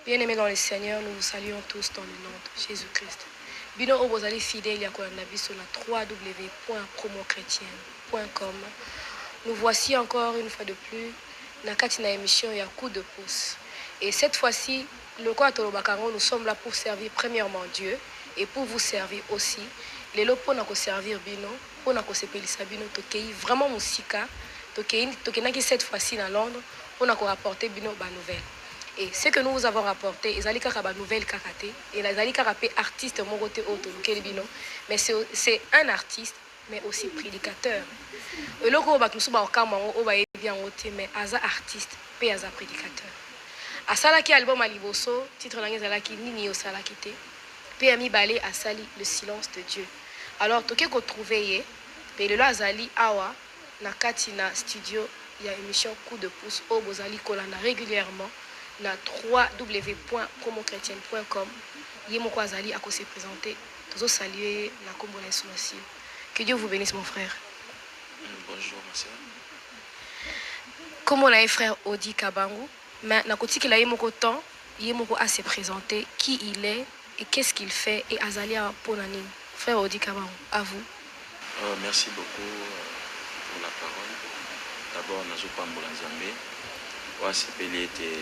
Bien-aimés dans le Seigneur, nous vous saluons tous dans le nom de Jésus-Christ. Bino obozali fidèle ya kolanda biso na www.promochrétienne.com. Nous voici encore une fois de plus na kati na émission ya coup de pouce. Et cette fois-ci, le quoi tolobakango, nous sommes là pour servir premièrement Dieu et pour vous servir aussi. Lelo pona ko servir bino, pona ko sepelisa bino tokei vraiment musika, tokenaki cette fois-ci na Londres, pona ko rapporter bino ba nouvelle. Et ce que nous vous avons rapporté, ils allaient faire une nouvelle karaté, et ils allaient faire artiste mon côté auto, mais c'est un artiste, mais aussi prédicateur. Et là, on va nous souba au camp, on va bien ôter, mais as artiste, puis as prédicateur. À Salaki album à Liboso, titre l'année Salaki Nini au Salakité, puis ami balé à Sali le silence de Dieu. Alors, tout ce qu'on trouvait, mais le là Zali Awa, na Katina studio, il y a une émission coup de pouce au Bozali Kolana régulièrement. Na www.promochrétienne.com Yemoko Azali a se présenter. Tous saluer la combo na aussi. Que Dieu vous bénisse mon frère. Bonjour ma soeur. Comme on a un frère Odi Kabangu, mais na koti que la Yemoko temps, Yemoko a se présenter qui il est et qu'est-ce qu'il fait et Azali a ponani. Frère Odi Kabangu, à vous. Merci beaucoup pour la parole. D'abord nazo pambola Nzambe. Wa sepeli était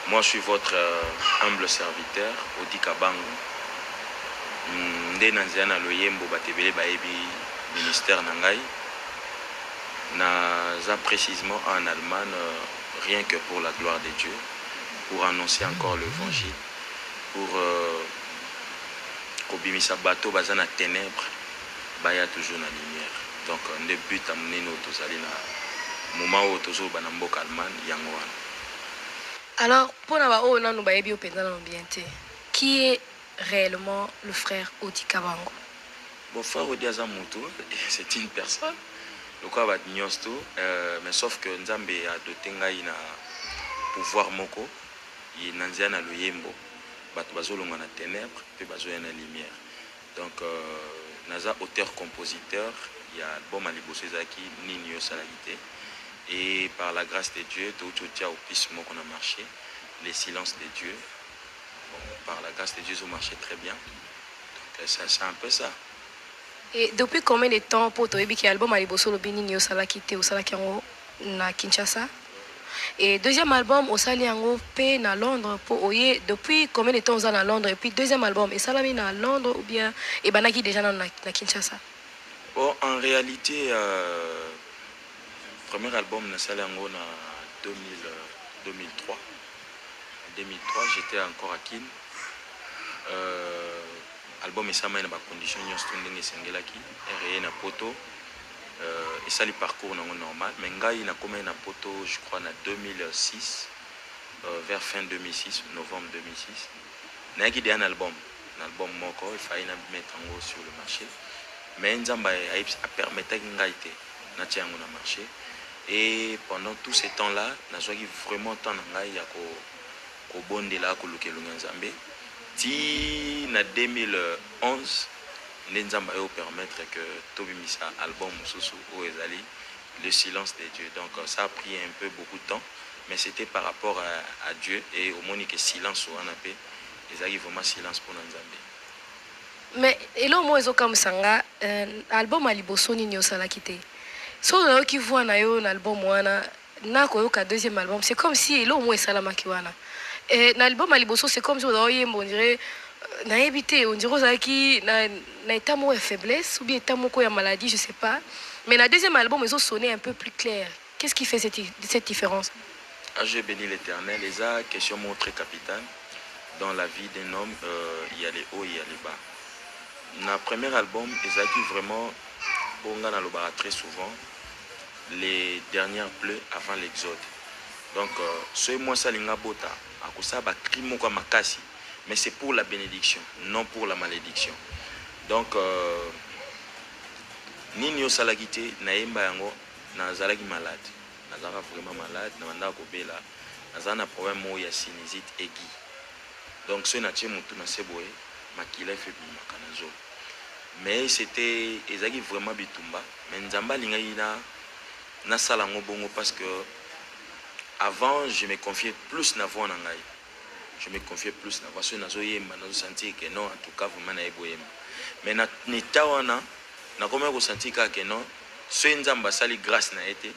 moi, je suis votre humble serviteur, Odi Kabangu. Nde nanziana loyembo batebele baebi ministère nangai. Naza précisément en Allemagne, rien que pour la gloire de Dieu, pour annoncer encore l'évangile, pour kobimisa bato bazana ténèbres, baya toujours na lumière. Donc, le but à mener nos moment où toujours banamboka Allemagne yangwana. Alors, pour nous nous baebi au pendant qui est réellement le frère Odi Kabangu? Bon, frère Odi Azamutu, c'est une personne. Le quoi va dignosto, mais sauf que Nzambe a doté ngai na pouvoir moko, il nanziana lo yembo, bat bazolonga na ténèbres, puis bazoya na lumière. Donc, naza auteur-compositeur. Il y a album à Liboso Zaki, Nini Salagité. Et par la grâce de Dieu, tout au pismo qu'on a marché, les silences de Dieu. Bon, par la grâce de Dieu, ils ont marché très bien. Donc c'est un peu ça. Et depuis combien de temps pour toi, il y a album à Liboso Nini Salagité au Salakiango na Kinshasa? Et deuxième album au Saliango P na Londres pour Oye. Depuis combien de temps vous êtes à Londres? Et puis deuxième album, et Salami na Londres ou bien et Banaki déjà na Kinshasa? Bon, en réalité, premier album na Saliango na 2003. En 2003, j'étais encore à Kin. Album et ça m'a une condition nyostunding et sengelaki, et na poto. Et ça le parcours normal. Mais ngai na comme na poto, je crois na 2006, vers fin 2006, novembre 2006. Na qui un album moko, il fallait mettre en haut sur le marché. Mais Nzamba a permis ngaité na tiango na marché. Et pendant tout ce temps-là, na jogi vraiment temps ngai ya ko bondela ko lukelunga Nzambe. Ti na 2011 Nzamba a permettre que Tobimisa album Mususu ou Ezali le silence de Dieu. Donc ça a pris un peu beaucoup de temps, mais c'était par rapport à Dieu et au monde que silence ou anapé Ezali vraiment silence pour Nzambe. Mais elo mo comme sanga album à Liboso Nini Salakité. So là qui voit na yo album wana na ko yo ka deuxième album, c'est comme si elo mo salama ki wana. Et l'album à Liboso c'est comme si on dirait na évité on dirait qui na état mo faiblesse ou bien état mo ya maladie, je sais pas. Mais la deuxième album ils ont sonné un peu plus clair. Qu'est-ce qui fait cette différence? Je bénis l'Éternel, les a question mon très capitale. Dans la vie d'un homme, il y a les hauts et il y a les bas. Dans le premier album, ils ont vraiment, on a très souvent, les dernières plaies avant l'exode. Donc, ce moi ça linga bota, à cause ça ba crime quoi makasi, mais c'est pour la bénédiction, non pour la malédiction. Donc, Nini Salagité naemba yango na zalaki malade, na zala vraiment malade, na manda ko bela, na zana problème mo ya sinusite aiguë. Donc, ce natie mutu na seboé, makila fait bi makanazo. Mais c'était ezaki vraiment bitumba, mais Nzamba linga ina na sala ngo bongo parce que avant je me confiais plus na voix na ngai. Je me confiais plus na voix so nazo yemba nazo sentir que non en tout cas vraiment na ebo yemba. Mais na nitawana na comme ko sentir que non so nzamba sali grâce na été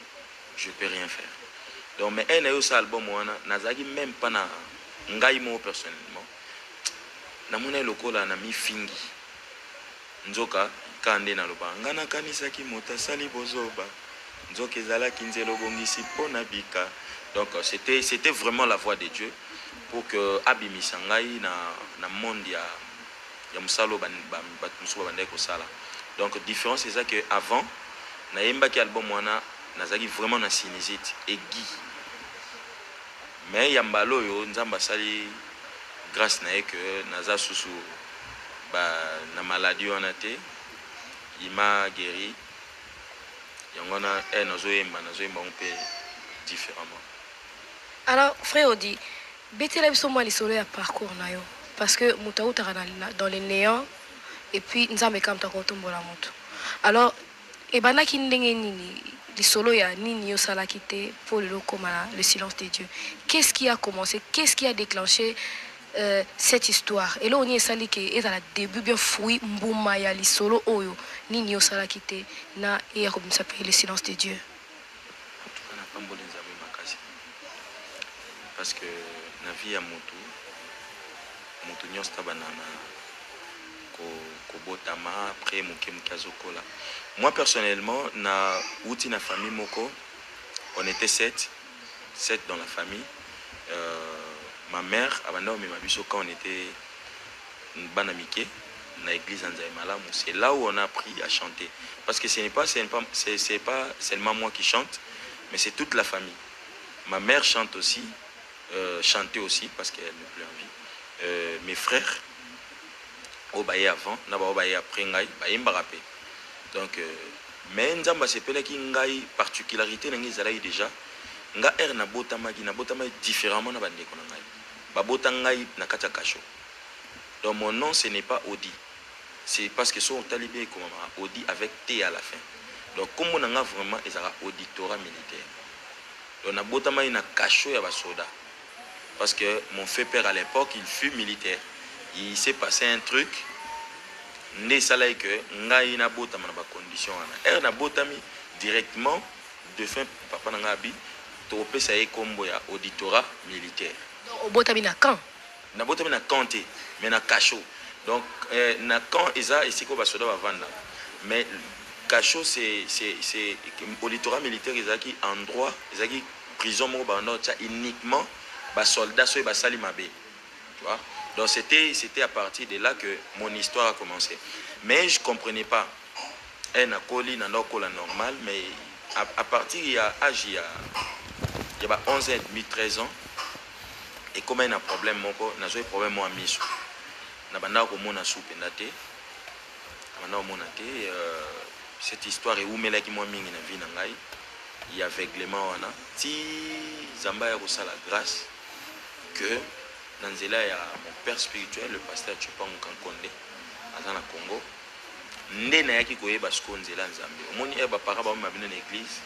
je peux rien faire. Donc mais un yo sa album wana nazaki même pas na ngai mo personnellement. Na mona lokola na mi fingi. Nzoka kande na loba ngana kanisa ki mota sali bozoba. Nzoka ezala kinzelo bongisi pona bika. Donc c'était vraiment la voix de Dieu pour que abimisa ngai na monde ya musalo bat musuba bande ko sala. Donc différence c'est ça que avant na yemba ki album wana nazaki vraiment na sinusite aiguë. Mais yambalo yo nzamba sali grâce na que naza susu ba na maladie wana te il m'a guéri. Yangona nazo yemba on peut différemment. Alors frère Odi, betela biso moi lisolo ya parcours na yo parce que moto utaka dans les néants et puis nzambe kam ta kotombola moto. Alors ebandaki ndenge nini lisolo ya nini yo salaki te pour le koma le silence de Dieu. Qu'est-ce qui a commencé? Qu'est-ce qui a déclenché cette histoire? Et là on y est sali que est à la début bien fruit mbuma ya lisolo oyo nini yo salaki te na et comme ça le silence de Dieu. Parce que la vie à Moutou nyonsta banana ko botama après moke mukazokola. Moi personnellement na outi na famille moko on était 7 dans la famille. Ma mère abanda o memabiso quand on était banamike na église Nzambe Malamu, c'est là où on a appris à chanter parce que c'est pas seulement moi qui chante mais c'est toute la famille. Ma mère chante aussi. Chanter aussi parce qu'elle n'est plus en vie. Mes frères au baye avant na ba baye après ngai baye mbarapé. Donc mais nzamba sepela ki ngai particularité na ngai zalai déjà nga na botama différemment na bande ko na ngai ba bota ngai na kata kasho. Donc mon nom ce n'est pas Odi, c'est parce que son talibé comme Odi avec T à la fin. Donc comme on a vraiment ezara auditorat militaire. Donc na botama na kasho ya basoda. Parce que mon fait père à l'époque, il fut militaire. Il s'est passé un truc. Ne salai que ngai na botama na ba condition ana. Na botami directement de fin papa na ngabi to pesa e kombo ya auditorat militaire. Donc botami na camp. Na botami na kanté mais na kacho. Donc na camp eza esiko ba soda ba vanda. Mais kacho c'est auditorat militaire ezaki endroit ezaki prison mo ba uniquement bas soldats so ba sali mabe, tu vois. Donc c'était à partir de là que mon histoire a commencé. Mais je comprenais pas un acoli na nokola normal, mais à partir il y a âge il y a 11 ans et demi 13 ans et comme un problème moko na zo problème mo amiso na banda ko mona soupe ndate banda mona te cette histoire est où mais là qui moi mingi na vie na ngai il y a aveuglement wana ti zamba ya ko sala grâce que dans nzela ya mon père spirituel le pasteur Chupangu Kankonde azana Congo nde na yaki koyeba siko nzela nzambe omoni ba para ba mabino na église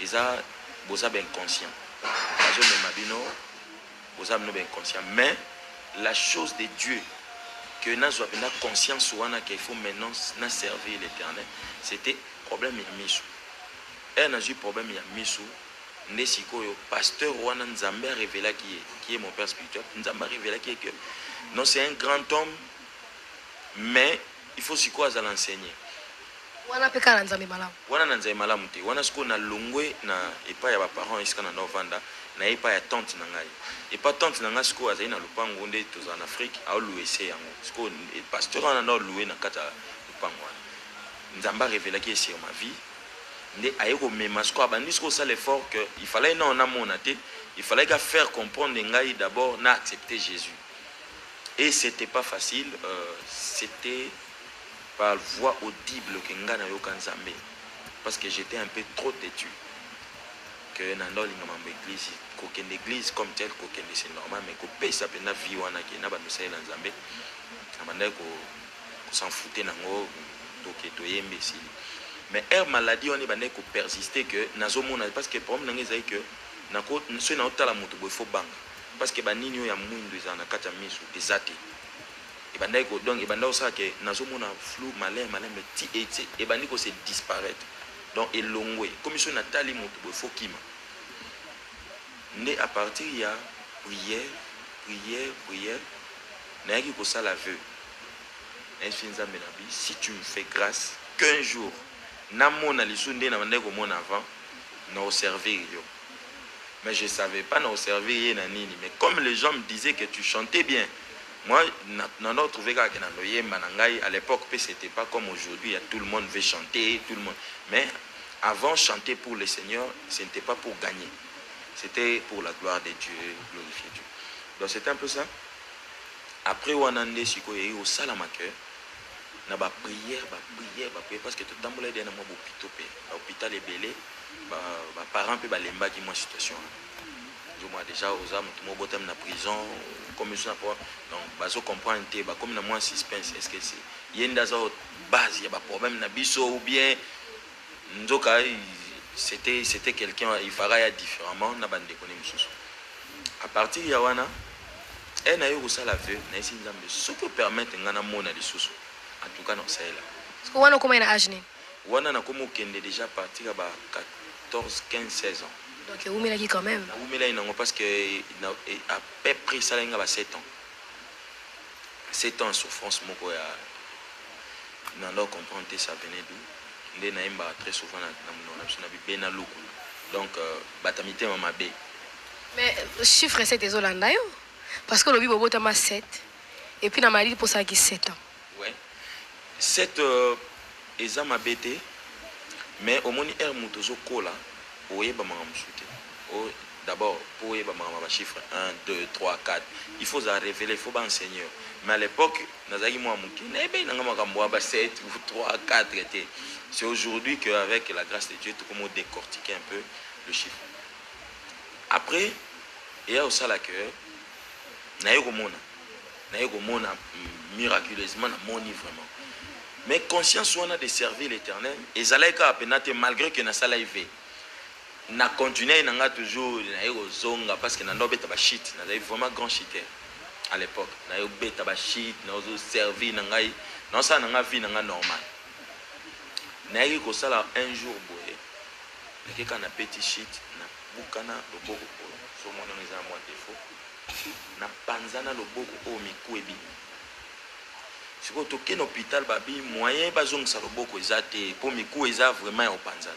eza boza ben inconscient bazo me mabino boza ben inconscient mais la chose de Dieu que nazo bena conscience wana qu'il faut maintenant na servir l'Éternel c'était problème ya miso n'a eu problème ya miso Nesikoyo, pasteur Wana Nzambe révéla qui est mon père spirituel. Nzambe révéla qui est que non, c'est un grand homme, mais il faut s'y quoi à l'enseigner. Wana peka Nzambe malamu. Wana Nzambe malamu te. Wana sko na longwe na epa ya ba parents iska na novanda na epa ya tante na ngai. Et pas tante na ngai sko azali na lupango nde toza en Afrique a louer se yango. Sko pasteur Wana na louer na kata lupango wana. Nzambe révéla qui est sur ma vie. L'effort que il fallait non il fallait faire comprendre d'abord n'a accepté Jésus et c'était pas facile c'était par voix audible que ngana yo kanzambe parce que j'étais un peu trop têtu que nando linga mambo église qu'aucune église comme telle qu'aucune c'est normal mais que pesa pena vie wana ke na ba misala nzambe na banda ko s'en fouter nango to ke to yembe si mais air maladie on est bandé ko persister que nazomona parce que problème nangé que nako so na otala moto bo faut banga parce que banini yo ya mwindu za na kata misu ezate et bandé ko donc et bandé ça que nazomona flou malin mais ti et bandé ko se disparaître donc elongwe comme so na tali moto bo faut kima né à partir il y a prière n'ayaki ko ça la vœu si tu me fais grâce qu'un jour namona lisundé na bandé ko mon avant na servir yo. Mais je ne savais pas nous servir nini. Mais comme les gens me disaient que tu chantais bien, moi, on trouvé à l'époque, ce n'était pas comme aujourd'hui, tout le monde veut chanter, tout le monde. Mais avant, chanter pour le Seigneur, ce n'était pas pour gagner. C'était pour la gloire de Dieu, glorifier Dieu. Donc c'était un peu ça. Après, on a eu au Salamaker, on a prière, parce que tout le monde a dit que l'hôpital est belé. Parents peuvent aller qui moi situation moi déjà aux âmes tout le monde est en prison comme ça donc bazo comprendre comme na moins suspense est-ce que c'est yenda za base il y a pas problème na biso ou bien nzoka c'était quelqu'un il fera différemment na bande de mususu à partir ya wana na yo ça la vue na isi nzambe ce que permettre ngana mona lisusu en tout cas non c'est là parce que wana comment na âge ni wana na komo kende déjà partir ba 14 15 16 ans. Donc vous m'avez quand même. Vous m'avez dit parce que à peu près ça il y a 7 ans. 7 ans souffrance moko ya na lo comprendre ça venait d'où. Ndé na imba très souvent na bibena luku. Donc batamité mama bé. Mais chiffre 7 est Zolanda yo parce que le bibo botama 7 et puis na mali pour ça qui 7 ans. Ouais. 7 ezama bété. Mais au moins er mutozo kola oyeba mangamsuté. D'abord pour oyeba mangama chiffre 1 2 3 4 il faut ça révéler il faut pas enseigner mais à l'époque nazaki moi muki nebe nangama kambo ba 7 ou 3 4 était c'est aujourd'hui que avec la grâce de Dieu tout comment décortiquer un peu le chiffre après il y a aussi la cœur nayo mona miraculeusement na moni vraiment. Mais conscience on a de servir l'Éternel et zalaika penate malgré que na sala ive na continuer nanga toujours na yo zonga parce que na ndo beta ba shit na vraiment grand cheater à l'époque na yo beta ba shit na zo servir nanga na ça nanga vie nanga normal na yo ko sala un jour boye na keka na petit shit na bukana loboko so mona neza moi défaut na panzana loboko o mikuebi. Si vous toquez l'hôpital, babi moyen bazong sa loboko ezate pour miku eza vraiment au panzana.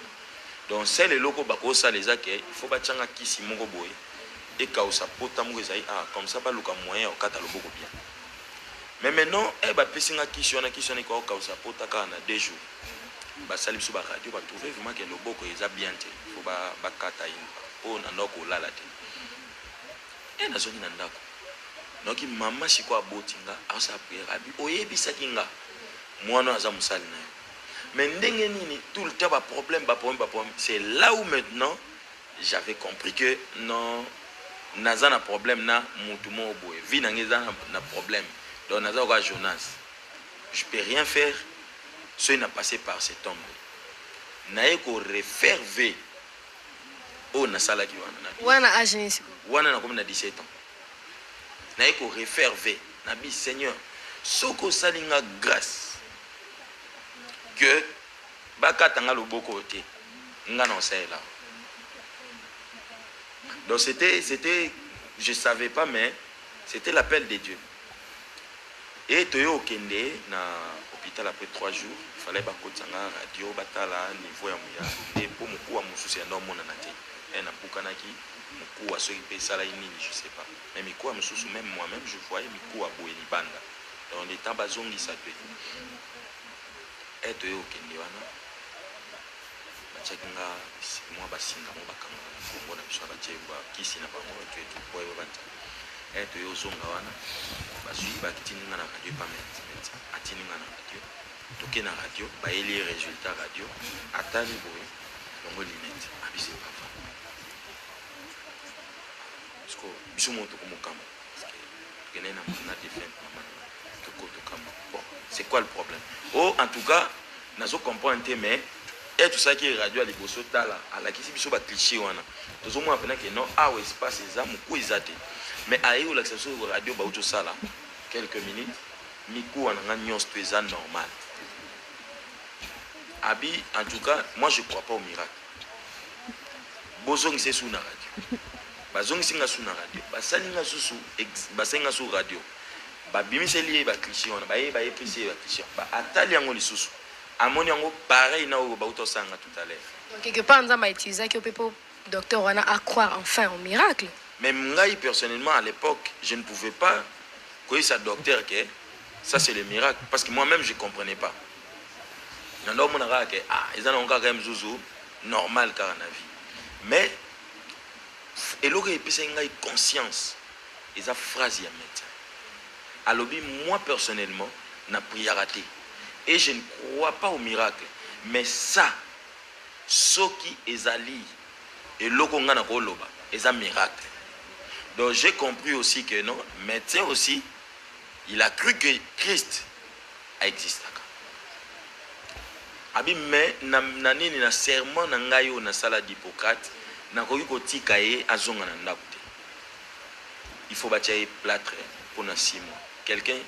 Donc c'est les locaux bako ça les ake il faut batanga kisi moko boye et ka osa pota mo ezai comme ça ba luka moyen au kata loboko bien. Mais maintenant ba pesinga kisi on ko ka osa pota ka na 2 jours. Ba sali biso ba radio ba trouver vraiment que loboko eza bien te. Il faut ba kata in on ndoko lala te. Et na zoni na ndako. Donc maman si quoi botinga asa prière abi oyebisa kinga mwana aza musali na mais ndenge nini tout le temps ba problème c'est là où maintenant j'avais compris que non naza na problème na mutu mo boye vi na ngeza na problème donc naza ka Jonas je peux rien faire ce n'a passé par cet homme na ko refaire v o na sala ki wana agence wana na comme na 17 ans. Na ko refaire ve na bi Seigneur soko salinga grâce que bakatanga loboko te nga non c'est là. Donc c'était je savais pas mais c'était l'appel de Dieu. Et toyo kende na hôpital après 3 jours il fallait bakotanga radio batala niveau ya muya et pour mukuwa mususu ya nomona na te et na bukanaki mikoua ceux qui payent ça là je sais pas mais mikoua me sous même moi-même je voyais mikoua boeli banda dans les temps bazongi ça peut et to yo kende wana bachakinga moi basinga mo bakanga kombo na biso bacheba kisi na bango tu et boy banta et to yo zonga wana bazui bakitinga na radio pas mais atininga na radio toke na radio ba eli résultat radio atani boy bongo limite abise pas bon, c'est quoi le problème? Oh, en tout cas, nous comprendre mais et tout ça qui est radio à liboso tala à la kisi biso ba cliché wana tozo mo apena que non ah ouais espace ça muku izate mais ayi ou l'accession radio ba auto sala quelques minutes miku wana nga nyos to eza normal abi en tout cas moi je crois pas au miracle bozong c'est sous na radio bazong singa sous na radio basali nga susu basenga sous radio ba bimiseli ba cliché wana ba épicé ba cliché ba atali yango lisusu amoni yango pareil na o ba utosanga tout à l'heure. Donc quelque part nous avons utilisé que pour docteur on a à croire enfin au miracle. Même moi personnellement à l'époque, je ne pouvais pas croire ça docteur que ça c'est le miracle parce que moi-même je comprenais pas. Nando mon ara que ils ont encore quand même zouzou normal car na vie. Mais et l'autre et puis c'est une conscience. Ils a phrase ya médecin. Alors moi personnellement n'a prié raté. Et je ne crois pas au miracle. Mais ça, ce qui est ali, et l'okongana koloba, est un miracle. Donc j'ai compris aussi que non, médecin aussi, il a cru que Christ a existé. Abi mais nani na serment na ngayo na sala d'Hippocrate, na koki kotika ye azonga na ndako te. Il faut bâtir plâtre pour na 6 mois. Quelqu'un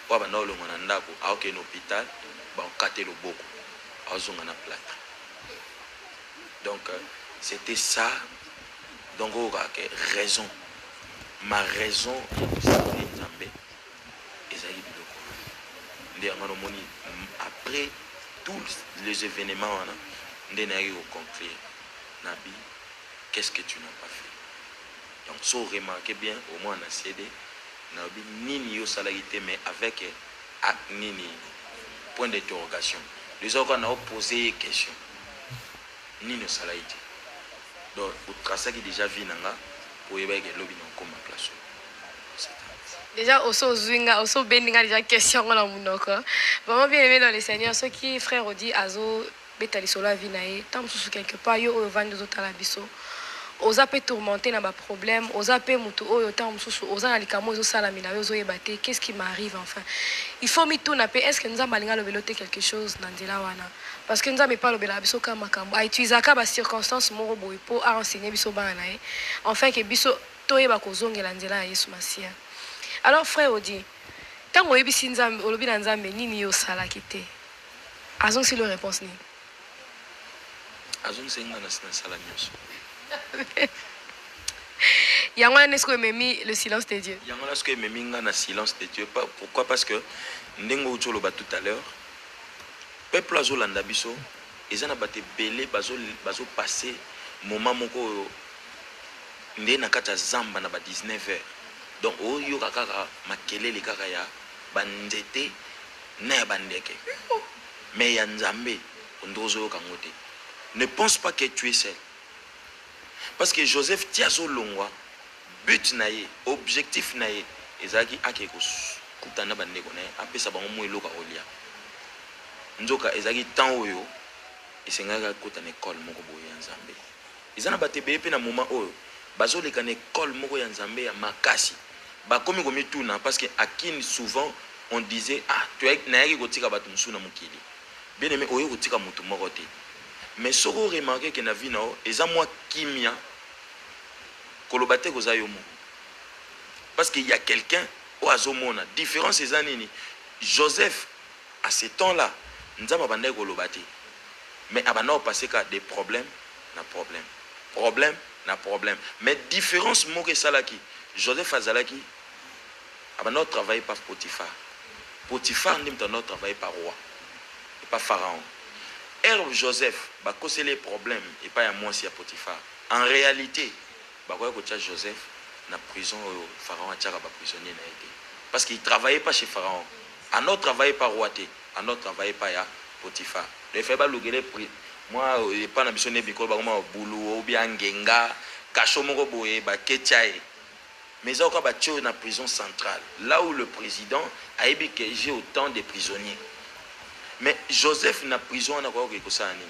ou ba na olonga na ndako, a aucun hôpital. Le beaucoup donc c'était ça donc raison ma raison après tous les événements conclure Nabi qu'est-ce que tu n'as pas fait donc so remarquez bien au moins on a cédé Nabi nini yo salagité mais avec nini point d'interrogation. Les autres ont posé une question. Ni ne salaïti. Donc, au tracé qui déjà vu nanga pour y avoir que lobby non comme place. Déjà au so zwinga, au so bendinga déjà question on a munoko. Vraiment bien aimé dans les seigneurs ceux qui frère Odi azo betali sola vinae tant sous quelque part yo o vendre aux autres la biso. Oza peut tourmenter na ba problème, oza peut mutu oyo tant mususu oza na likamo zo sala mina yo zo yebate qu'est-ce qui m'arrive enfin. Il faut mi tout na pe est-ce que nous a malinga le veloté quelque chose dans ndela wana parce que nous a me pas le bela biso ka makambo a utiliser ka ba circonstances moko boy pour enseigner biso bana na enfin que biso to yeba ko zongela ndela ya Yesu Masia. Alors frère Odi tango yebisi nzambe olobi na nzambe nini yo sala kité. Azong si le réponse ni. Azong senga na sala nyoso. Yangola nesko memi le silence de Dieu. Yangola nesko memi na silence de Dieu. Pourquoi? Parce que ndengo utoloba tout à l'heure peuple azolanda biso ezana bate belé bazo passer moment moko ndé na kata zamba na ba 19h. Donc oyo kaka makelele kaka ya banzete na bandeke. Mais ya nzambe ondozo kangote. Ne pense pas que tu es seul. Parce que Joseph Tiazo Longwa, but naïe, objectif naïe, ezaki akekos, kutana bande kone, apé sa bango mo eloka olia. Nzoka ezaki temps oyo, esengaka kota na école moko boye ya Nzambe. Ezana batebe pe na moment oyo, bazo leka na école moko ya Nzambe ya makasi. Ba komi komi tuna parce que akini souvent on disait ah tu es naïe kotika batu musuna mukili. Bien aimé oyo kotika mutu moko te. Mais ce qu'on remarque que na vie nao, eza moi kimia kolobate kozayomo. Parce qu'il y a quelqu'un au azomona. Différence eza nini? Joseph à ce temps-là, nzamba bandai kolobate. Mais abana passé ka des problèmes, na problème. Problème, na problème. Mais différence mo que salaki. Joseph azalaki abana travailler par Potiphar. Potiphar ndim tano travailler par roi et pas pharaon. Herbe Joseph, bah causer les problèmes et pas à moi si à Potiphar. En réalité, bah quoi que Joseph na prison pharaon a tiré ba prisonnier na été. Parce qu'il travaillait pas chez pharaon. Un autre travaillait pas royauté, un autre travaillait pas à Potiphar. Le fait pas le moi pas na biso ne biko ba ma boulou ou bien ngenga, kacho moko boye ba ketchae. Mais ça encore ba tio na prison centrale, là où le président a ébi que j'ai autant de prisonniers. Mais Joseph na prison na quoi que ça ni.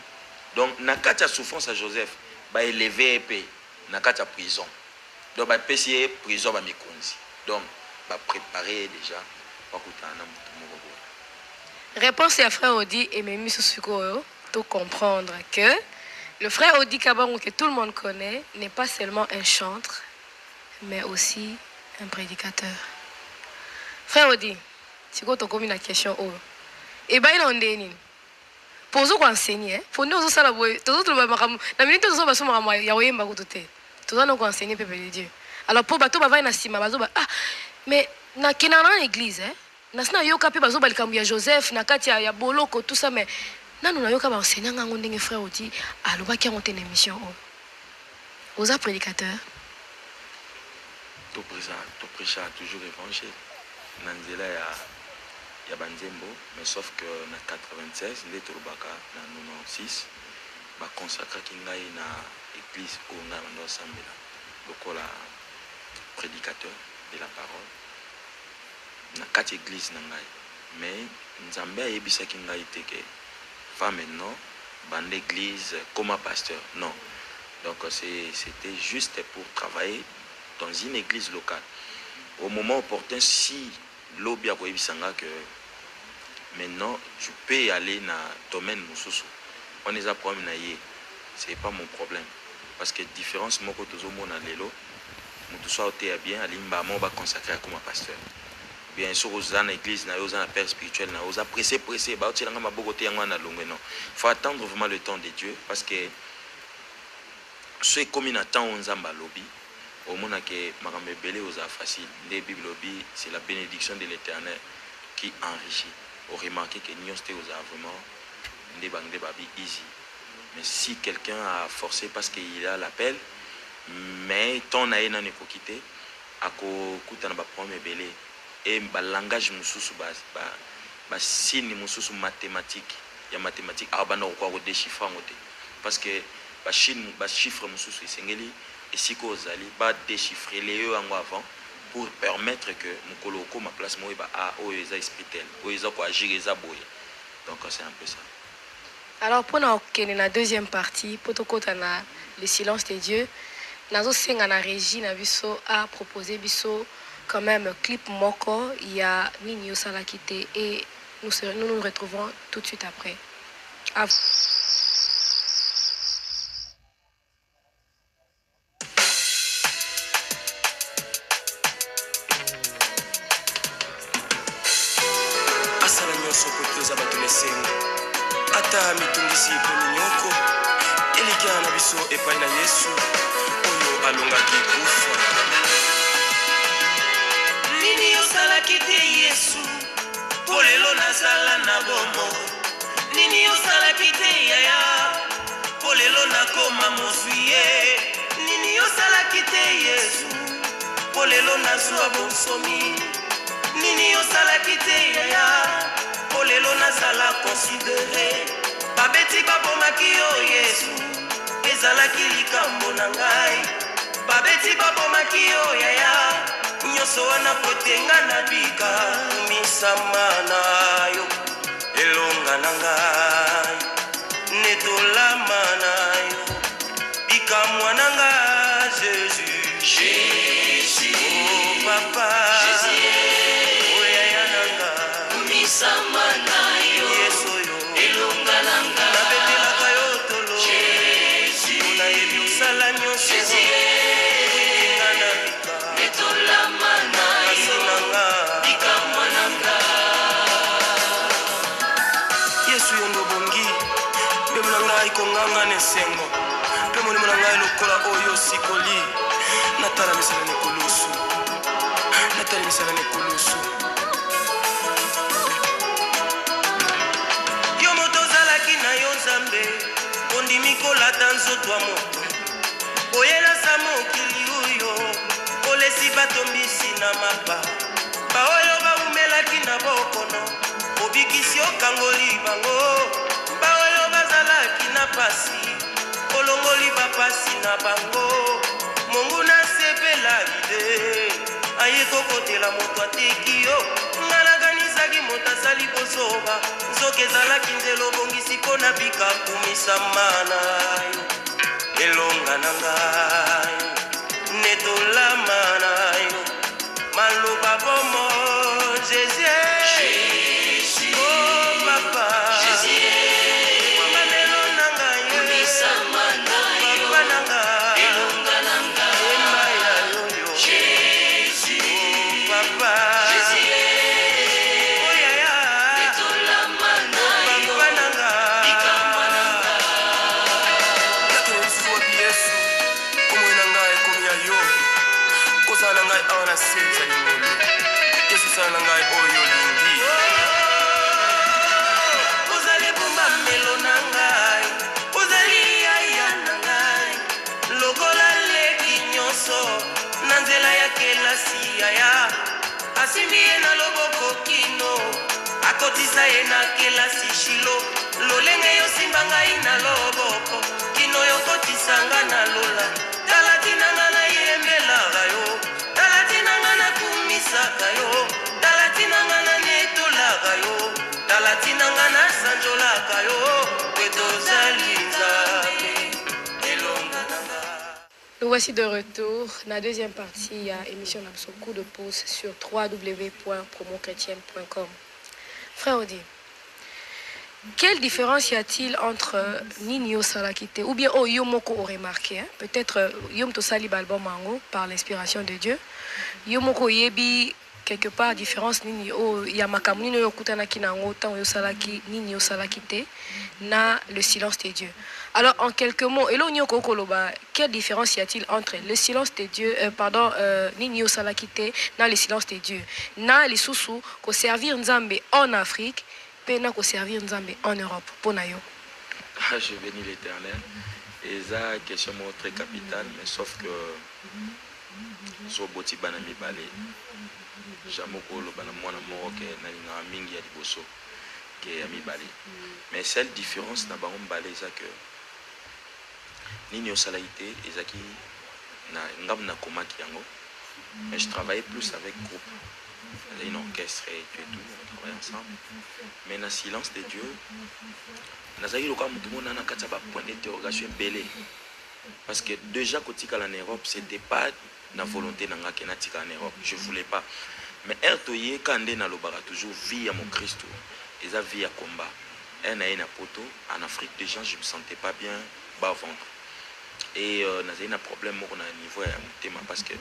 Donc na kacha souffrance à Joseph ba élevé épée na kacha prison. Donc ba pesier prison ba mikonzi. Donc ba préparer déjà ba kutana mutu moko. Réponse à frère Odi et Memi Susuko. tout comprendre que le frère Odi Kabango, que tout le monde connaît, n'est pas seulement un chantre, mais aussi un prédicateur. Frère Odi, si vous avez une question, et bien il en est pour vous enseigner, pour nous aussi la boue, tous les gens, la minute où nous sommes à Yahweh Magoute, tous nous enseigner peuple de Dieu. Alors pour bateau bava na sima bazo ah mais na kenana église na sina yoka pe bazo balikambu ya Joseph na kati ya boloko tout ça mais nanu na yoka ba enseignant ngango ndenge frère Odi aloba ki monter une émission aux prédicateurs to prêcha toujours évangile nanzela ya banzembo mais sauf que na 96 ndete rubaka na 96 ba consacrer kingai na église au ngana ndo sambela lokola prédicateur de la parole na kati église na ngai mais nzambe ayebisaki ngai te ke fa maintenant bande église comme pasteur non donc c'était juste pour travailler dans une église locale au moment opportun si lobby a koyebisanga que maintenant tu peux aller na domaine mususu on les a problème na ye c'est pas mon problème parce que différence moko tozomona lelo mutu soit te bien alimba mo ba consacrer comme pasteur bien sûr aux dans l'église na aux dans la père spirituel na aux pressé ba otilanga maboko te yango na longwe non faut attendre vraiment le temps de Dieu parce que ce comme il attend on zamba lobby au monde que makambe belé aux facile les bible lobby c'est la bénédiction de l'Éternel qui enrichit au remarquer que nous c'était aux vraiment des bande babi easy mais si quelqu'un a forcé parce qu'il a l'appel mais ton aïna ne quitter à kutana ba problème belé et ba langage mususu ba signe mususu mathématique ya mathématique abana ko déchiffrer ngote parce que ba chiffre mususu sengeli et si ko zali ba déchiffrer les yango avant pour permettre que mukolo ko ma place moi ba a o eza spirituel o eza ko agir eza boye donc c'est un peu ça. Alors pour la deuxième partie pour to kotana le silence de Dieu nazo senga na régie na biso a proposé biso quand même clip moko il y a Nini Osala quitté et nous retrouvons tout de suite après. À vous. Asala nyonso kotoza bato lesengo ata mitungisi pe minyoko elikia na biso epai na Yesu oyo alongaki kufa. Nini osalaki te Yesu po lelo nazala na bombo nini osalaki te yaya po lelo nakoma mozwi ye nini osalaki te Yesu po lelo nazwa bonsomi nini osalaki te yaya po lelo nazala considéré babeti babomaki yo Yesu ezalaki likambo na ngai babeti babomaki yo yaya nyonso wana potenga na bika misama na yo elonga na ngai netolama na yo bikamwa na ngai Jésus oh papa oh yaya na ngai misama na yo Yesu yo elonga na ngai nabetelaka yo tolo Jésus na yebi osala nyonso konganga nesengo pe molimo na ngai lokola oyo sikoli natala misala nekulusu yo moto ozalaki na yo nzambe ondimi kolata nzoto ya moto oyelasa mokili oyo olesi bato mbisi na mapa baoyo baumelaki na bokono obikisi okangoli bango baoyo bazalaki na pasi olongoli bapasi na bango mongu nasepelaki te aye kokotela moto ateki yo nga naganisaki moto asali kozoba nzoka ezalaki nzela obongisi mpo na bikakumisama na yo elonga na ngai netolama na yo maloba bomo Jésus oh papa Jésus na senza lingolo yesu sala na ngai oyo lingi ozali bomba melo na ngai ozali yaya na ngai lokola leki nyonso na nzela ya kelasi yaya asimbi ye na loboko kino akotisa ye na kelasi shilo lolenge yosimba ngai na loboko kino yokotisa nga na lola tala tina nga na yembelaka yo tala tina nga na kumisaka yo tala tina nga na netolaka yo tala tina nga na sanjolaka yo kwe tozali nzambe elonga na nga. Nous voici de retour dans la deuxième partie. Il y a émission d'Abso coup de pouce sur www.promochrétienne.com. Frère Odi, quelle différence y a-t-il entre Ninio Salakite ou bien Yomoko au remarqué, peut-être Yom Tosali Balbomango par l'inspiration de Dieu, Yomoko Yebi quelque part différence Ninio Yamakamu Ninio Yokutana Kinango Tan Yosalaki Ninio Salakite na le silence de Dieu. Alors en quelques mots, quelle différence y a-t-il entre le silence de Dieu, Ninio Salakite na le silence de Dieu, na les sous ko servir Nzambe en Afrique, pena ko servir Nzambe en Europe, ponayo. Je bénis l'Éternel. Et ça question très capitale, mais sauf que so boti bana mi balé. Jamoko lo bana mwana moko ke na linga mingi ya liboso ke ya mi balé. Mais seule différence na bango balé ça que Ninio Salaïté ezaki na ngam na komaki yango. Mais je travaillais plus avec groupe. Une orchestre et tout, on travaille ensemble. Mais dans le silence de Dieu, nous avons un point d'interrogation belé. Parce que déjà, quand on est en Europe, ce n'était pas la volonté de en Europe. Je ne voulais pas. Mais quand on est toujours vie à mon Christ, et ça vie à combat. En Afrique, déjà, je ne me sentais pas bien, bas ventre. Et nous avons un problème au niveau de mon parce que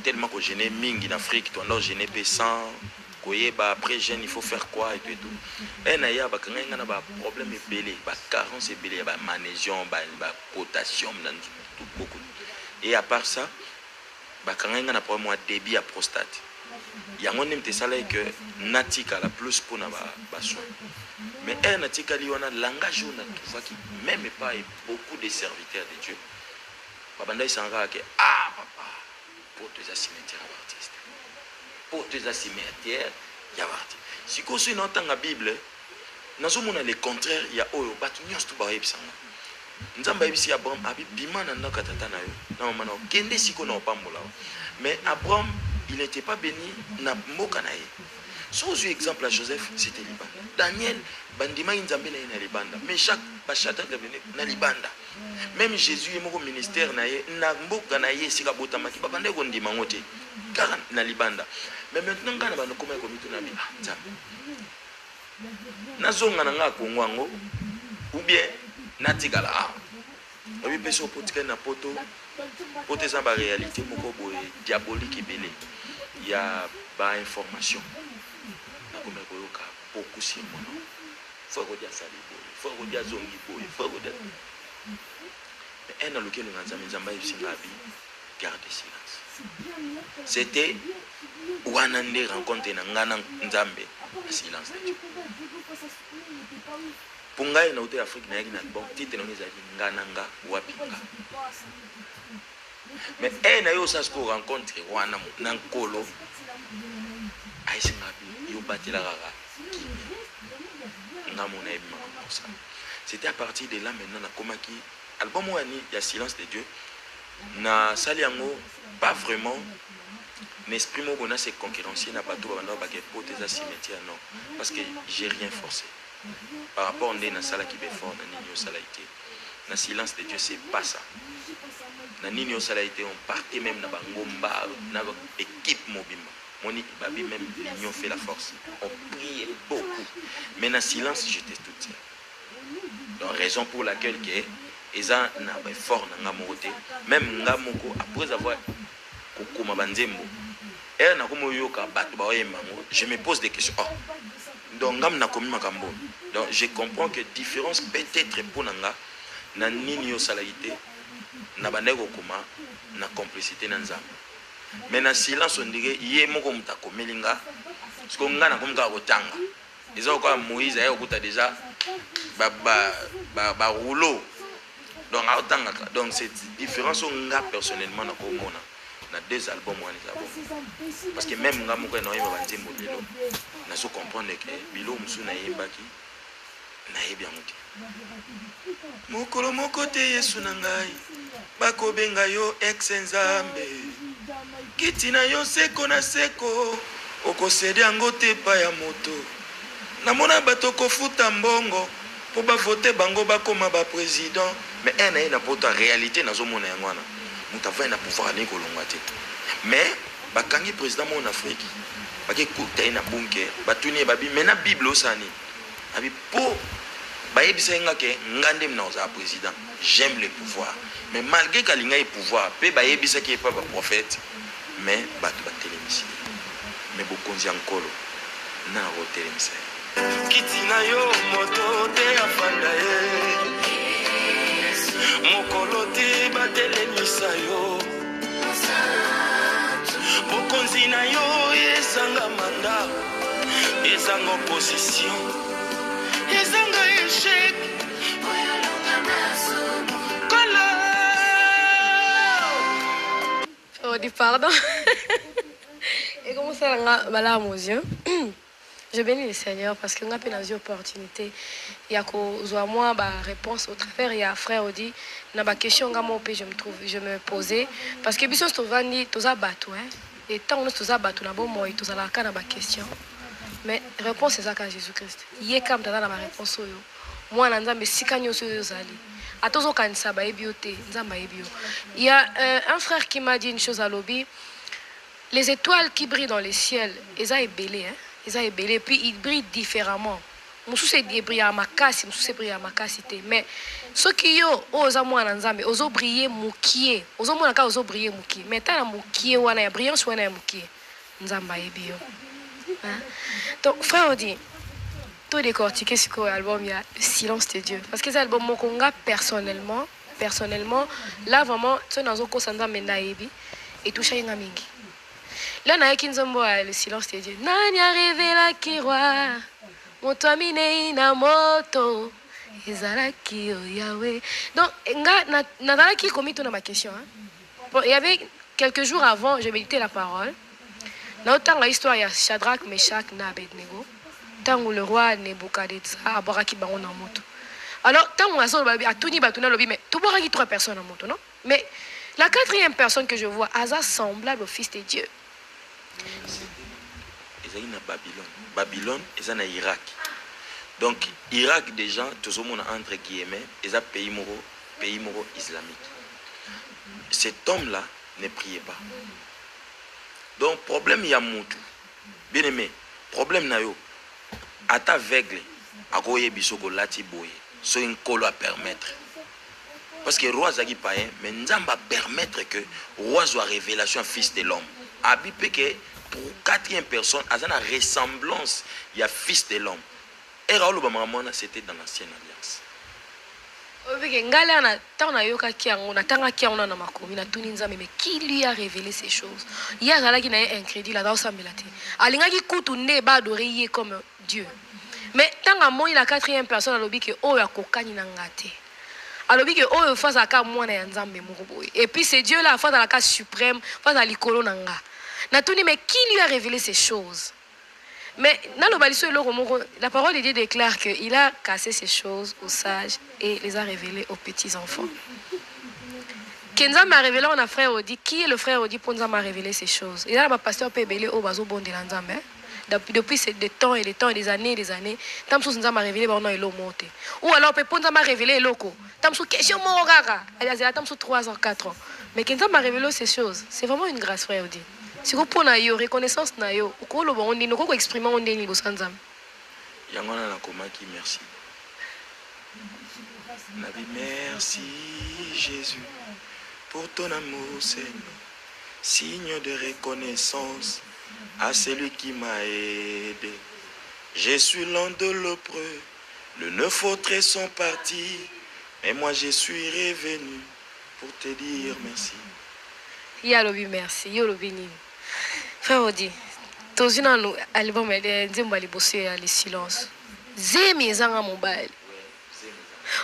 tellement que je n'ai mingi en Afrique, je n'ai pas 100, après jeune, il faut faire quoi et tout. Et il y a un problème belé, carence belé, magnésium, potassium, beaucoup. Et à part ça, il y a un problème de débit à prostate. Il y a un problème que natika la plus pour nos soins. Mais un natika li on a langage qui même pas beaucoup de serviteurs de Dieu. Babanda il s'en va que papa pour tes cimetières artistes. Pour tes cimetières ya artiste. Si qu'on suit dans la Bible, nous on a le contraire, il y a oyo batu nyos tu ba yebisanga. Nzamba yebisi Abraham abi bimana na katata na yo. Na mama kende siko na opambola. Mais Abraham il n'était pas béni na mboka na ye. Sous exemple à Joseph, c'était Liban. Daniel, bandima inzambe na libanda. Mais chaque bachata na libanda. Même Jésus est mon ministère na mboka na ye sika botamaki babande ko ndima ngote. Car na libanda. Mais maintenant kana bano koma ko mitu na bi. Nazonga na nga ko ngwango ou bien natigala. Obi peso potika na poto. Pote za ba réalité moko boye diabolique belé. Il y a ba information. Beaucoup si mon nom. Faut que ça faut que zongi boy, faut que mais un dans lequel nous avons garder silence. C'était Wanande rencontre na ngana Nzambe silence de Dieu. Punga ina ute Afrique na yaki na bon titre na ngeza ngananga wapinga. Mais un na yo sa ko rencontre wana na nkolo aïsingabi yo batela rara. C'était à partir de là maintenant comme qui album il y a silence de Dieu na saliango pas vraiment n'esprit mo bona c'est concurrencier na bateau banda ba ke pote za cimetière non parce que j'ai rien forcé par rapport à na sala qui be fort na Ninio Salaïté na silence de Dieu c'est pas ça na Ninio Salaïté on partait même na bangomba na équipe mobimba Moni Babi même l'union fait la force. On priait beaucoup. Mais dans le silence, j'étais tout seul. Donc, raison pour laquelle Eza n'a pas fort dans Ngamote. Même Ngamoko, après avoir Kokoma Banzembo, je me pose des questions. Oh. Donc, Ngam n'a commis Makambo. Donc, je comprends que différence peut-être pour Nanga, na Ninio Salaïté, na Bandego Koma, na complicité Nanzam. mais na silence on dirait yé moko mutako melinga parce que ngana comme ka kotanga ils ont quoi Moïse a okuta déjà ba rouleau donc aotanga donc c'est différence nga personnellement na komona na deux albums wana ça bon parce que même nga moko na yeba banzembo lelo na so comprendre que bilo musu na yembaki na yebi amuti mokolo moko te Yesu na ngai bakobenga yo ex nzambe kiti na yo seko na seko okosede yango te pa ya moto namona bato kofuta mbongo po bavote bango bakoma ba président mais ena na poto réalité nazomona yango wana mutu avai na pouvoir ani kolongwa te mais bakangi président mo na Afrique bakekuta ye na bunker batuni babi mais na bible osani abi po bayebisa nga ke ngande mna oza président j'aime le pouvoir mais malgré kalinga e pouvoir pe bayebisa ke pa ba prophète mais bato batelemisi mais bokonzi ankolo na rotelemisa kiti na yo moto te afanda ye mokolo te batelemisa yo bokonzi na yo ezanga manda ezanga opposition ezanga échec on dit pardon. Et comment ça là aux yeux? Je bénis le Seigneur parce que nous avons une opportunité. Il y a moi réponse au travers. Il y a frère Odi. Dans ma question, je me posais parce que bisous tu vas ni tous abattus hein. Et tant nous tous abattus na bon moi tous à la canne ma question. Mais réponse c'est ça quand Jésus-Christ. Yé comme dans ma réponse yo. Moi nanda me sikanyo so yozali. Atozo kanisa ba ebiote nzamba ebio. Il y a un frère qui m'a dit une chose à lobby. Les étoiles qui brillent dans le ciel, elles ont ébellé hein. Ils ont ébellé, puis ils brillent différemment. Moussou c'est briller à ma casse, moussou c'est briller à ma cassité. Mais ceux qui ont osé moi nanzambe, osé briller moukié, osé moi naka osé briller moukié. Mais t'as la moukié ou ana brillance ou ana moukié, nzamba ebio. Donc frère on dit, tout décortiquer ce que l'album il y a le silence de Dieu. Parce que cet album mon conga personnellement, là vraiment, tu n'as aucun sens menaebi et tout chayinga mingi. Là, on a le silence de Dieu. Nani arrivé la kirwa, moto amine na moto, ezalaki o Yahweh. Donc, n'a qui commis tout dans ma question. Bon, il y avait quelques jours avant, je méditais la parole. Dans autant l'histoire, il y a Shadrach, Meshach, Abednego. Tant où le roi Nebuchadnezzar a boraki baron en moto. Alors, tant où a tout dit, mais tout boraki trois personnes en moto, non? Mais la quatrième personne que je vois, Asa semblable au Fils de Dieu. Ils sont à Babylone. Babylone, ils sont en Irak. Donc, Irak, déjà, tout le monde entre guillemets, ils sont un pays islamique. Cet homme-là ne priait pas. Donc, problème, il y a Moutou. Bien aimé, problème, il y a à ta aveugle, à quoi bisoko lati boye, so une colo à permettre. Parce que roi zaki païen, mais nous va permettre que roi soit révélation fils de l'homme. Abipé que pour quatrième personne, à la ressemblance, il y a fils de l'homme. Et Raoul Obama, c'était dans l'ancienne alliance. Mais qui lui a révélé ces choses? Il y a un crédit là-dedans, ça me l'a dit. Alingaki koutoune ba adoré comme Dieu. Mais tant que moi, la quatrième personne a lobby que oh ya kokani nangate. Alors que oh face à ka moi na nzambe moko. Et puis c'est Dieu là face à la case suprême, face à l'ikolo nanga. Natuni mais qui lui a révélé ces choses? Mais la parole de Dieu déclare qu'il a cassé ces choses aux sages et les a révélées aux petits-enfants. Kenza m'a révélé, on a frère Odi. Qui est le frère Odi pour nous m'a révélé ces choses? Il a un pasteur Pébélé au bazo bon de l'Anzambe. Depuis des temps et des années, Tam sous nous m'a révélé, on a l'eau monté. Ou alors, Pépon m'a révélé l'eau. Tam sous question mon rara. Elle a tam sous 3 ans, 4 ans. Mais Kenza m'a révélé ces choses. C'est vraiment une grâce, frère Odi. Si vous prenez une reconnaissance, on dit nous exprimons on dit nous sanzam. Yangona na komaki merci. Nabi merci Jésus pour ton amour Seigneur. Signe de reconnaissance à celui qui m'a aidé. Je suis l'un de l'opreux, le 9 autres sont partis, mais moi je suis revenu pour te dire merci. Ya lobi merci. Yo lobi nini. Frère Odi. Tozina no album nzembo liboso ya le silence. Zemi ezanga mobile.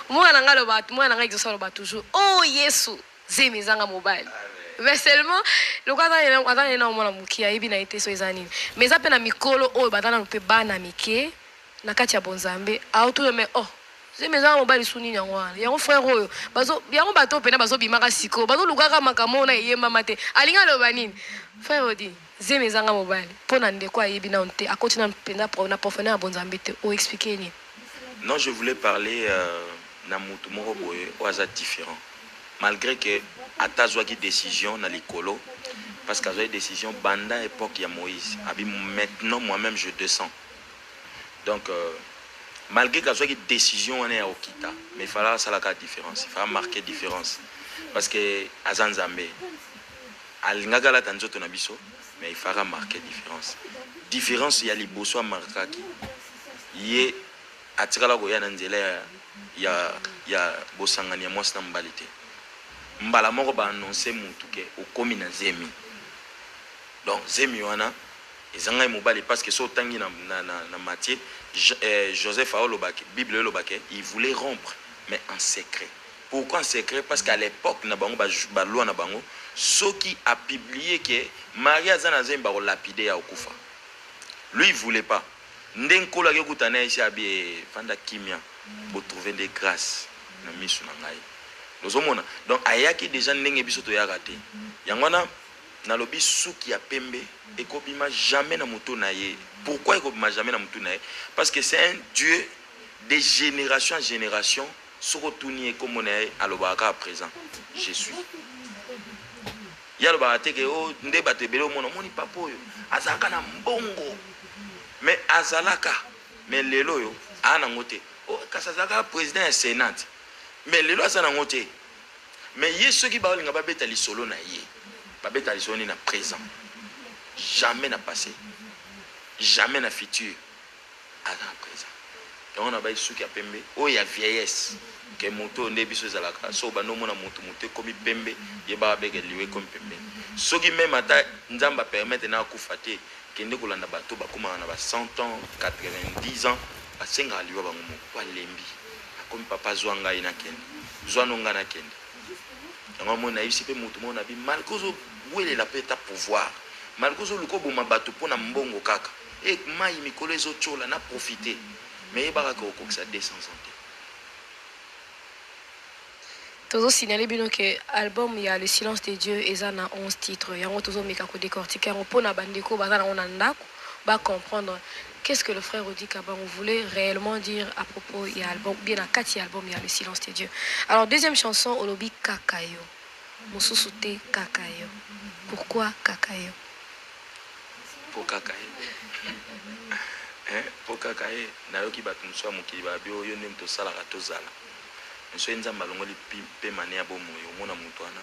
Mwana nga exauce toujours. Oh Yesu, zemi ezanga mobile. Mais seulement le quoi dans na mwana muki ya ebi na été so ezanini. Mais ça pe na mikolo o batana pe bana mike na kati ya bonzambe. Auto mais oh zemi ezanga mobile suni nyango wana. Yango frère oyo bazo yango bato pena bazo bimaka siko. Bazo lukaka makamo na yemba mate. Alinga lo banini. Frère Odi, zemi ezanga mobile. Pona ndeko ayebi na onte akoti na penda na profondeur ya bonzambe te o expliquer ni. Non, je voulais parler na mutu moko boye o aza différent. Malgré que atazwaki décision na likolo parce que azwaki décision banda époque ya Moïse. Abi maintenant moi-même je descends. Donc malgré que azwaki décision wana ya okita, mais il fallait ça la différence, il fallait marquer différence parce que azanzambe alingaka la tanzoto na biso, mais il fallait marquer différence. Différence ya liboso markaki. Yé atikala ko ya na nzela ya bosangani ya mwasi na mbali te. Mbala moko ba annoncer mutu ke okomi na zemi. Donc zemi wana ezanga mobali parce que so tangi na Matthieu Joseph Aolobake Bible Olobake, il voulait rompre mais en secret. Pourquoi en secret? Parce qu'à l'époque na bango ba loi na bango ceux qui a publié que Maria zana zemi ba lapidé ya okufa. Lui il voulait pas. Ndenkola ke kutana ici abi fanda kimia pour trouver des grâces na misu na ngai. Donc ayaki déjà ndenge biso to ya raté. Yangwana na lobi suki ya pembe ekobima jamais na muto na ye. Pourquoi ekobima jamais na muto na ye? Parce que c'est un Dieu de génération en génération. Soko tuni ekomona alobaka à présent. Je suis. Ya lobaka te ke o nde batebele mona moni papo yo. Azaka na mbongo. Mais azalaka mais lelo yo ana ngote o kasazaka président ya Sénat mais lelo azana ngote mais yeso ki ba linga ba beta lisolo na ye ba beta lisolo na présent jamais na passé jamais na futur ana présent donc on a ba isuki ya pembe o ya vieillesse ke moto nde biso zalaka so ba no mona moto komi pembe ye ba bege liwe komi pembe soki même ata nzamba permettre na kufate kende kolanda bato bakoma na ba 100 ans 90 ans basenga liwa bango kwa lembi akomi papa zwanga ina kende zwanonga na kende yango mona ici pe mutu mona bi malkozo wele la peta pouvoir malkozo luko boma bato pona mbongo kaka e mai mikolo ezo chola na profiter mais ba ka okokisa 200 ans. Tozo signaler bino que album ya Le Silence de Dieu ezana 11 titres. Yango tozo meka ko décortiquer on pona bandeko bazana on ndako ba comprendre qu'est-ce que le frère Odi Kabang voulait réellement dire à propos de l'album, bien à 4 albums, il y a Le Silence de Dieu. Alors, deuxième chanson, Olobi Kakayo. Moussousouté Kakayo. Pourquoi Kakayo? Pour Kakayo. Pour Kakayo, nayoki batumswa mokili babio yo nem to sala to zala. Nso enza malongoli pe mania bomo yo mona mutwana.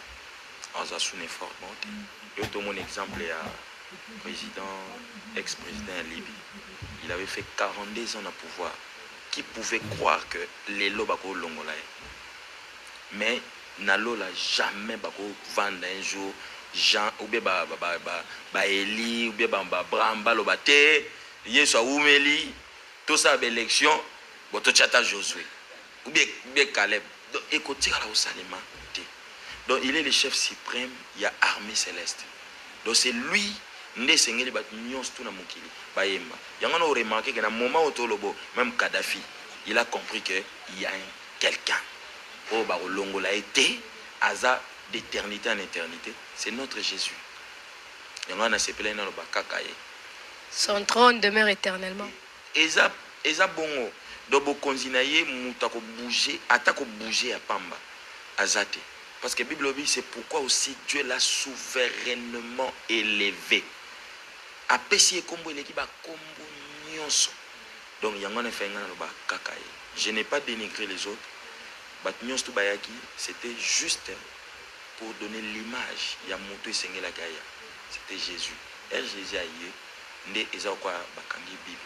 Aza sune fort monte. Yo to mon exemple ya président, ex-président en Libye. Il avait fait 42 ans à pouvoir. Qui pouvait croire que les lots bako longolai? Mais nalo la jamais bako vendre un jour Jean ou bien ba Eli ou bien ba Bramba lo bate yeso umeli tout ça élection boto chata Josué ou bien Caleb. Donc écoutez la Osalema. Donc il est le chef suprême, il y a armée céleste. Donc c'est lui nde sengeli bat nyons tout na mokili bayemba yango na remarqué que na moment otolobo même Kadhafi il a compris que il y a quelqu'un au ba longola été aza d'éternité en éternité, c'est notre Jésus. Yango na sepela na lo bakakaye son trône demeure éternellement. Eza bongo do bokonzi na ye mutako bouger atako bouger à pamba azate parce que Bible dit c'est pourquoi aussi Dieu l'a souverainement élevé. Apesi kombo eleki ba kombo nyonso. Donc yangona fenga na ba kakaye. Je n'ai pas dénigré les autres. Bat nyonso bayaki, c'était juste pour donner l'image ya moto esengela kaya. C'était Jésus. Et Jésus a yé ndé eza kwa bakangi Bible.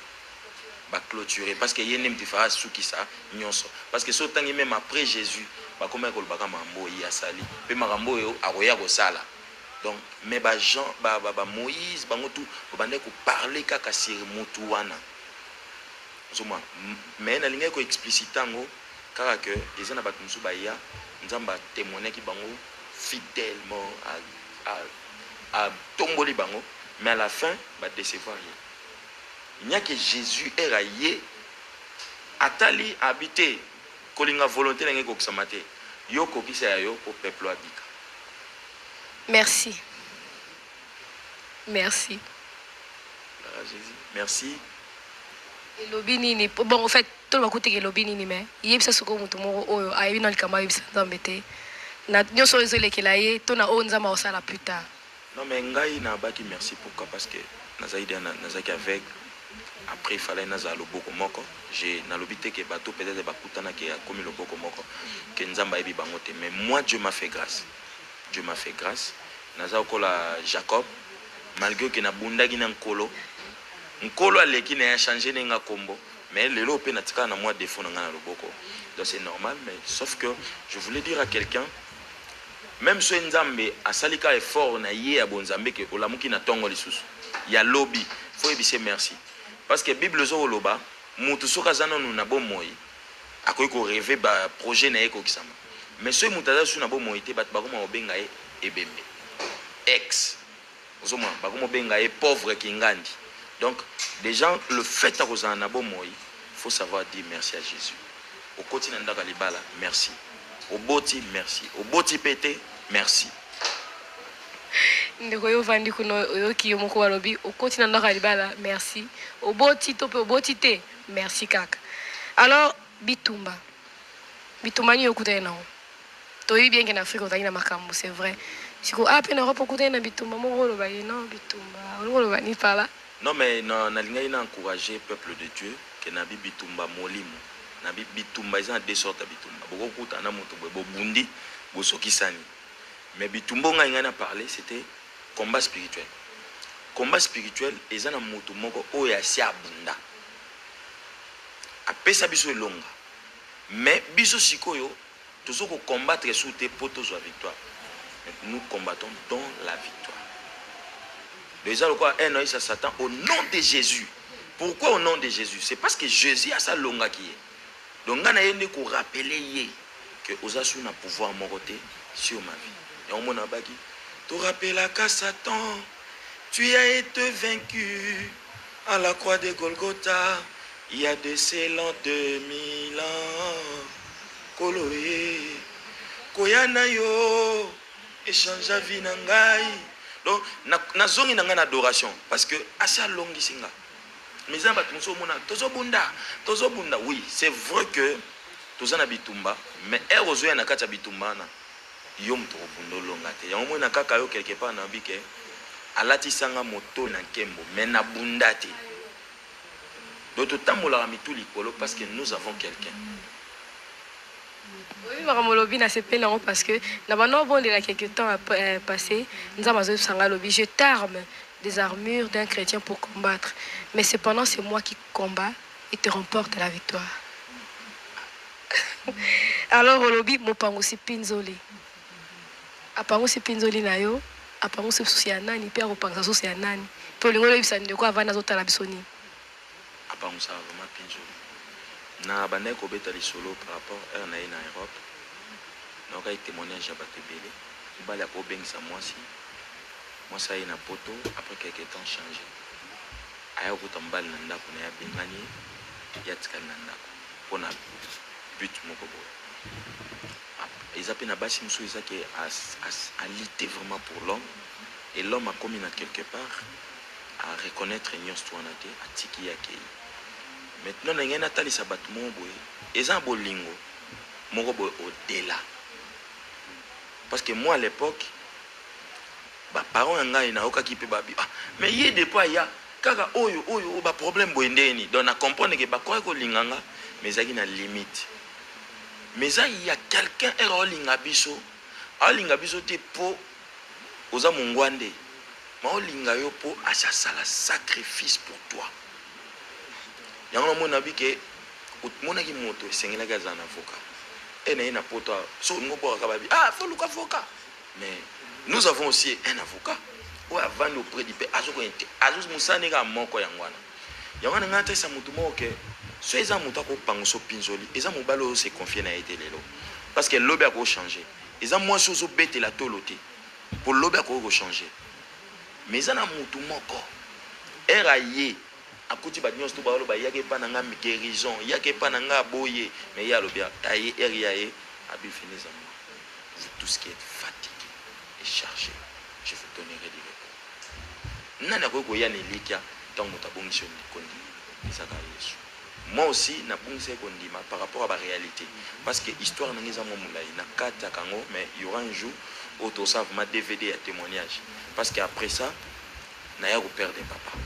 Ba clôturer parce que yé nem différence souki ça nyonso. Parce que so tangi même après Jésus, ba koma ko baka mambo ya sali. Pe makambo yo akoya ko sala. Donc mais Jean Moïse bango tout bande ko parler kaka sur mutu wana. Zoma mais na linga ko explicitango kaka que ils na batu musu baya nzamba témoigner ki bango fidèlement à tomboli bango, mais à la fin va décevoir rien. Il n'y a que Jésus est raillé atali habité kolinga volonté na ngeko ksamate yo kokisa yo pour peuple abika. Merci. Merci. Merci. Et l'obinini, bon, en fait, tout le monde écoute l'obinini, mais il y a ce qu'on m'a dit, il y a une caméra qui s'est embêtée. Nous sommes désolés qu'il y ait, tout le monde a dit ça plus tard. Non, mais ngai na baki merci pourquoi parce que nazaki avec après il fallait naza loboko moko j'ai na lobité que bateau peut-être bakutana que comme loboko moko que nzamba ebi bangote mais moi Dieu m'a fait grâce. Dieu m'a fait grâce. Naza okola Jacob malgré que na bundaki na nkolo aleki na ya changer nenga kombo mais lelo pe natika na moi défaut na ngana loboko. Donc c'est normal mais sauf que je voulais dire à quelqu'un même si nzambe asalika effort na ye abonzambe que olamuki na tongo lisusu ya lobby faut ebise merci parce que bible zo loba mutu soka zana nu na bomoi akoyi ko rêver ba projet na ye ko kisama mais so mutaza su na bomoi te bat bakoma obenga e ebembe ex ozoma bakoma obenga e pauvre kingandi. Donc déjà le fait à kozana na bomoi faut savoir dire merci à Jésus. Au quotidien ndaka libala merci. Au boti merci. Au boti pété merci. Ndeko yo vandi kuno yo kiyo moko walobi okoti na ndaka libala merci. Au boti tope au boti te merci kaka. Alors bitumba. Bitumba ni okuta na. Toi bien que en Afrique on a makambo c'est vrai. Siko a pe na Europe okuta na bitumba moko lo ba non bitumba. Lo ba ni pala. Non mais non na linga ina encourager peuple de Dieu que na bitumba molimo. Na bitumba ils ont deux sortes de bitumba. Boko kuta na moto bo bundi bo sokisani. Mais bitumba nga ngana parler c'était combat spirituel. Combat spirituel ezana moto moko oyo asi abunda. Apesa biso longa. Mais biso sikoyo tozo ko combattre sous tes potos la victoire. Nous combattons dans la victoire. Déjà quoi un oeil ça Satan au nom de Jésus. Pourquoi au nom de Jésus? C'est parce que Jésus a sa longa qui est. Donc on a yende ko rappeler que osasu na pouvoir moroté sur ma vie. Et on m'a baki. Tu rappelles qu'à Satan, tu as été vaincu à la croix de Golgotha. Il y a de ces l'an 2000 ans. Koloé, koyana yo, échange à vie nangai. Donc, na zongi nanga adoration parce que assez longi singa. Mais en bat muso mona tozo bunda. Oui, c'est vrai que toza na bitumba, mais erozo ya na kata bitumba na yom to bundo longa te. Ya mona kaka yo quelque part na bike alati sanga moto na kembo, mais na bunda te. Donc tout tambola mitu likolo parce que nous avons quelqu'un. Oui, Maramolobi n'a pas là parce que d'abord bon il y a quelques temps passé, nous avons sangalobi je t'arme des armures d'un chrétien pour combattre, mais cependant c'est moi qui combat et te remporte la victoire. Alors olobi mopango si pinzoli. Apango si pinzoli na yo, apango si souci ya nani pe opanga souci ya nani. Pour lingolo ibisa ndeko avana zotala bisoni. Apango ça vraiment pinzoli. Na bande ko beta lisolo par rapport à na Europe. Donc il témoignage à Batebele. Il va la ko bengisa moi ça na poto après quelques temps changé. Aya ko tambal na ndako na ya bengani ya tika na ndako. Pona but moko bo. Ils appellent na basi muso ezaki à lutter vraiment pour l'homme et l'homme a commis na quelque part à reconnaître nyonstoanate à tiki yake. Maintenant, nous avons atali sabat moboy. Et un bolingo, moko boy au-delà. Parce que moi à l'époque, bah parents nga ina oka kipe babi. Ah, mais il y a des fois il y a kaka oyo ba problème boendeni. Donc na comprendre que ba quoi ko linganga, mais ça na limite. Mais ça il y a quelqu'un ero linga biso. A linga biso te po oza mungwande. Ma o linga yo po acha sala sacrifice pour toi. Yango mona bike utmona ki moto sengela ga zana avocat ene ina poto so ngobo ka babi ah fo luka avocat Mais nous avons aussi un avocat. Ou avant auprès du père, Azus Moussanega Moko Yangwana. Yangwana Nante Samoutumo, ok. Soit ils ont moutako pangoso pinzoli, ils ont moubalo se confier na été lelo. Parce que l'obé a changé. Ils ont moins chose au bête la toloté. Pour l'obé a changé. Mais ils ont moutumoko. Eraye. A côté de nous, il y a pas de guérison, il y a pas de boye, mais il y a le bien. Aïe, eriaye, abi finis à moi. Vous tous qui êtes fatigués et chargés, je vous donnerai des repos. Nana ko ya ne likia tant mutabongisho ni kondi. Isaka Yesu. Moi aussi, na bongise kondima par rapport à la réalité. Parce que l'histoire n'a pas été na kata kango, mais il y aura un jour où tout ça ma DVD à témoignage. Parce qu'après ça, na ya perdre papa.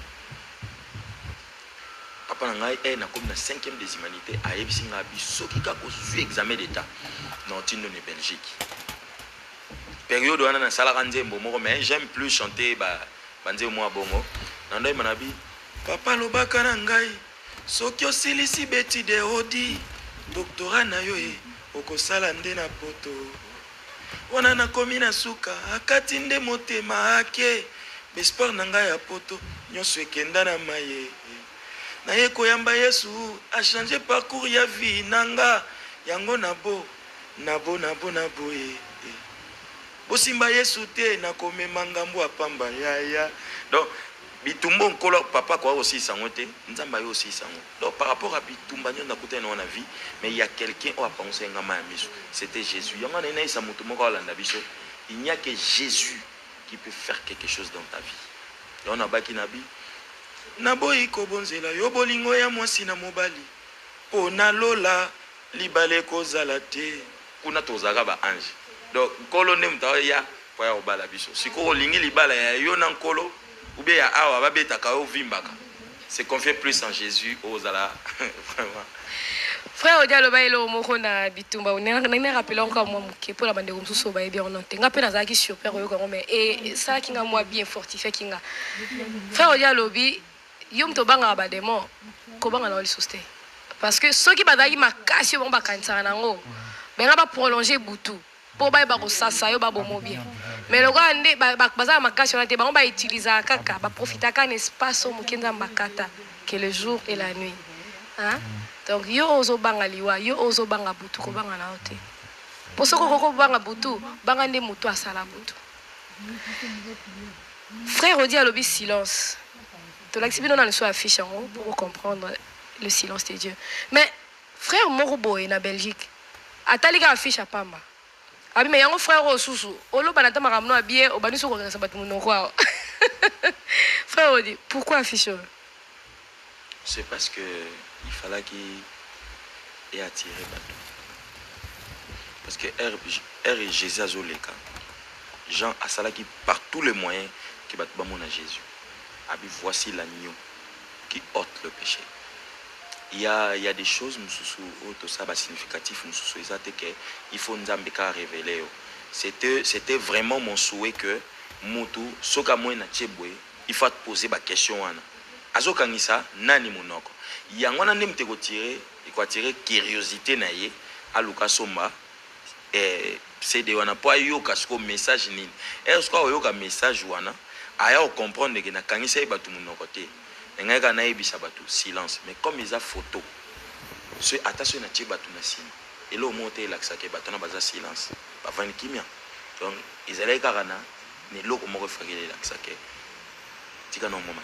Papa n'a na comme na 5e des humanités à Ebisinga biso qui ka ko examen d'état dans Tino de Belgique. Période où on a na sala kanzembo moko mais j'aime plus chanter banze moi bongo. Nando manabi papa lobaka na ngai soki osilisi beti de odi doctorat na yo e okosala nde na poto wana nakomi na suka akati nde motema ake besport na ngai ya poto nyonso ekenda na maye na ye koyamba Yesu a changé parcours ya vie nanga yango nabo e bosimba Yesu te nakomema ngambo apamba ya donc bitumbo nkolo papa quoi aussi sangote nzamba yo aussi sango donc par rapport à bitumba nyo nakuta na na vie mais il y a quelqu'un qui a pensé ngama ya miso c'était Jésus yanga na isa mutu moko alanda biso il n'y a que Jésus qui peut faire quelque chose dans ta vie on a baki nabi naboyi ko bonzela yo bolingo ya mwasi na mobali pona lola libale ko zalate kuna tozaka ba ange donc nkolo ne mta ya kwa ya obala biso siko olingi libala ya yo na nkolo ou bien awa babetaka o vimbaka c'est confier plus en Jésus aux ala vraiment frère Odialo bailo moko na bitumba on a rappelé encore moi que pour la bande comme so ba bien on nga pe na zaki super yo ko mais et ça kinga moi bien fortifié kinga frère Odialo bi yom to banga ba démon ko banga na oli soste parce que ceux qui bazaki makasi bon ba kantsana nango benga ba prolonger butu pour ba ko sasa yo ba bomo bien mais le gars ande baza makasi on te bango ba utiliser kaka ba profiter ka un espace au mukenza makata que le jour et la nuit hein donc yo ozo banga liwa yo ozo banga butu ko banga na ote pour ce ko banga butu banga nde mutu asala butu frère Odi alobi silence to l'exhibit dans le soit affiché pour comprendre le silence de Dieu mais frère Moroboy na Belgique atalika affiche à Pamba abi mais yango frère osusu oloba na tamaka mno abie obaniso ko ngasa batu munoko kwao frère Odi pourquoi affiche c'est parce que il fallait qu'il ait attiré bateau parce que R et Jésus azoleka Jean a sala qui par tous les moyens qui bat bamona Jésus abi voici l'agneau qui ôte le péché. Il y a des choses tout ça significatif il faut nous révéler. C'était vraiment mon souhait que mutu soka moina chebwe il faut poser ba question wana azokangisa nani monoko yango na ndemte ko tirer il faut tirer curiosité na ye aluka somba c'est de wana po yoka sko message nini est-ce que yoka message wana aya comprendre que na kangisa ba tout monoko te ngaka na ebisa batu silence mais comme ils a photo ce attention na tie batu na sima et là au monter l'axa que batu na baza silence ba vani kimia donc ils allaient karana ne loko moko fakele l'axa que tika no moma